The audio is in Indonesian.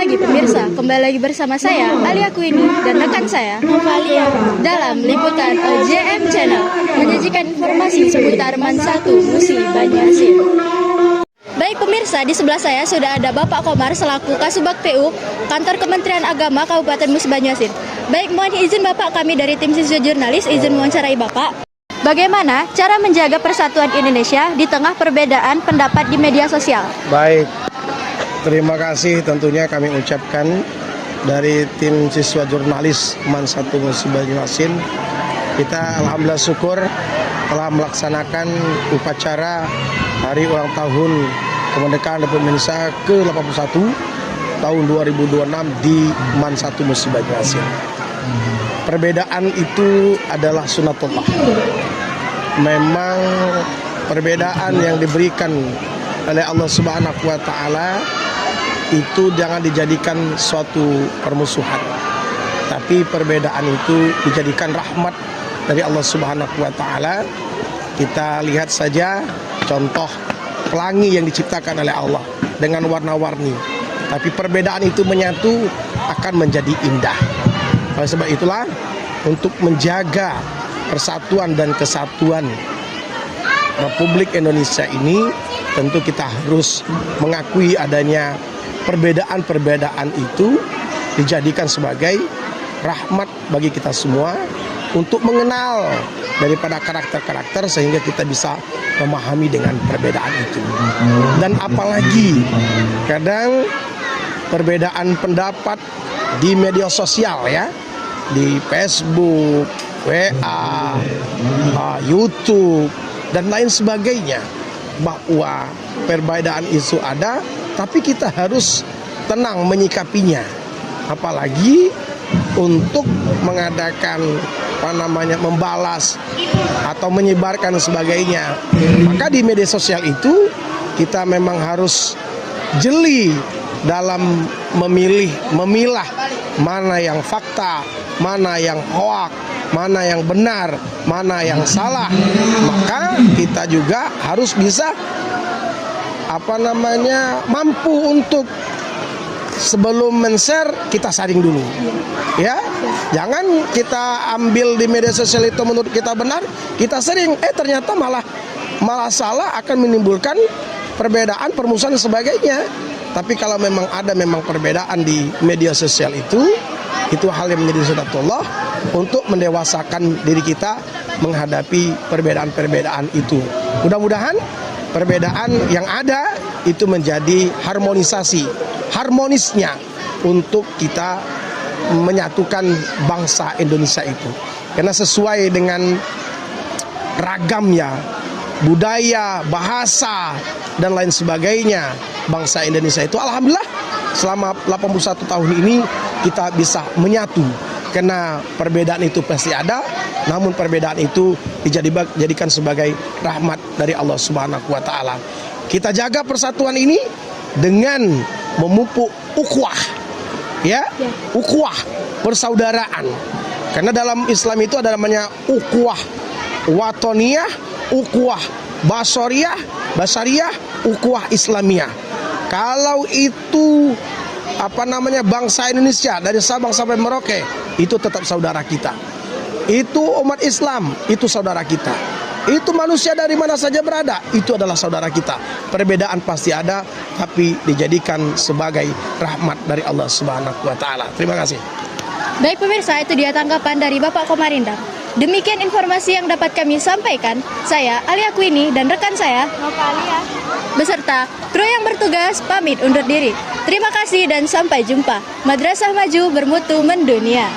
pagi pemirsa, kembali lagi bersama saya Alia Queenie dan rekan saya Novalia dalam liputan OJM Channel menyajikan informasi seputar MAN 1 Musi Banyuasin. Baik pemirsa, di sebelah saya sudah ada Bapak Komar selaku Kasubag PU Kantor Kementerian Agama Kabupaten Musi Banyuasin. Baik, mohon izin Bapak, kami dari tim siswa jurnalis izin mewawancarai Bapak. Bagaimana cara menjaga persatuan Indonesia di tengah perbedaan pendapat di media sosial? Baik, terima kasih tentunya kami ucapkan dari tim siswa jurnalis MAN 1 Musi Banyuasin. Kita alhamdulillah syukur telah melaksanakan upacara hari ulang tahun kemerdekaan Republik Indonesia ke-81 tahun 2026 di MAN 1 Musi Banyuasin. Perbedaan itu adalah sunatullah. Memang perbedaan yang diberikan oleh Allah Subhanahu wa taala itu jangan dijadikan suatu permusuhan. Tapi perbedaan itu dijadikan rahmat dari Allah Subhanahu wa taala. Kita lihat saja contoh pelangi yang diciptakan oleh Allah dengan warna-warni. Tapi perbedaan itu menyatu akan menjadi indah. Oleh sebab itulah untuk menjaga persatuan dan kesatuan Republik Indonesia ini tentu kita harus mengakui adanya perbedaan-perbedaan itu dijadikan sebagai rahmat bagi kita semua untuk mengenal daripada karakter-karakter sehingga kita bisa memahami dengan perbedaan itu. Dan apalagi kadang perbedaan pendapat di media sosial ya, di Facebook, WA, YouTube dan lain sebagainya, bahwa perbedaan itu ada, tapi kita harus tenang menyikapinya. Apalagi untuk mengadakan membalas atau menyebarkan sebagainya. Maka di media sosial itu kita memang harus jeli dalam memilah mana yang fakta, mana yang hoak, mana yang benar, mana yang salah. Maka kita juga harus bisa mampu untuk sebelum men-share kita saring dulu. Ya, jangan kita ambil di media sosial itu menurut kita benar, kita sering ternyata malah salah, akan menimbulkan perbedaan, permusuhan dan sebagainya. Tapi kalau memang ada perbedaan di media sosial itu hal yang menjadi sunatullah untuk mendewasakan diri kita menghadapi perbedaan-perbedaan itu. Mudah-mudahan perbedaan yang ada itu menjadi harmonisnya untuk kita menyatukan bangsa Indonesia itu. Karena sesuai dengan ragamnya budaya, bahasa dan lain sebagainya bangsa Indonesia itu, alhamdulillah selama 81 tahun ini kita bisa menyatu. Karena perbedaan itu pasti ada, namun perbedaan itu dijadikan sebagai rahmat dari Allah Subhanahu wa taala. Kita jaga persatuan ini dengan memupuk ukhuwah. Ya, ukhuwah, persaudaraan. Karena dalam Islam itu ada namanya ukhuwah watoniyah, ukhuwah basariyah, ukhuwah islamiyah. Kalau itu bangsa Indonesia dari Sabang sampai Merauke itu tetap saudara kita. Itu umat Islam, itu saudara kita. Itu manusia dari mana saja berada, itu adalah saudara kita. Perbedaan pasti ada, tapi dijadikan sebagai rahmat dari Allah Subhanahu wa taala. Terima kasih. Baik pemirsa, itu dia tanggapan dari Bapak Komarindam. Demikian informasi yang dapat kami sampaikan. Saya Alia Queenie dan rekan saya Novalia beserta kru yang bertugas pamit undur diri. Terima kasih dan sampai jumpa. Madrasah maju bermutu mendunia.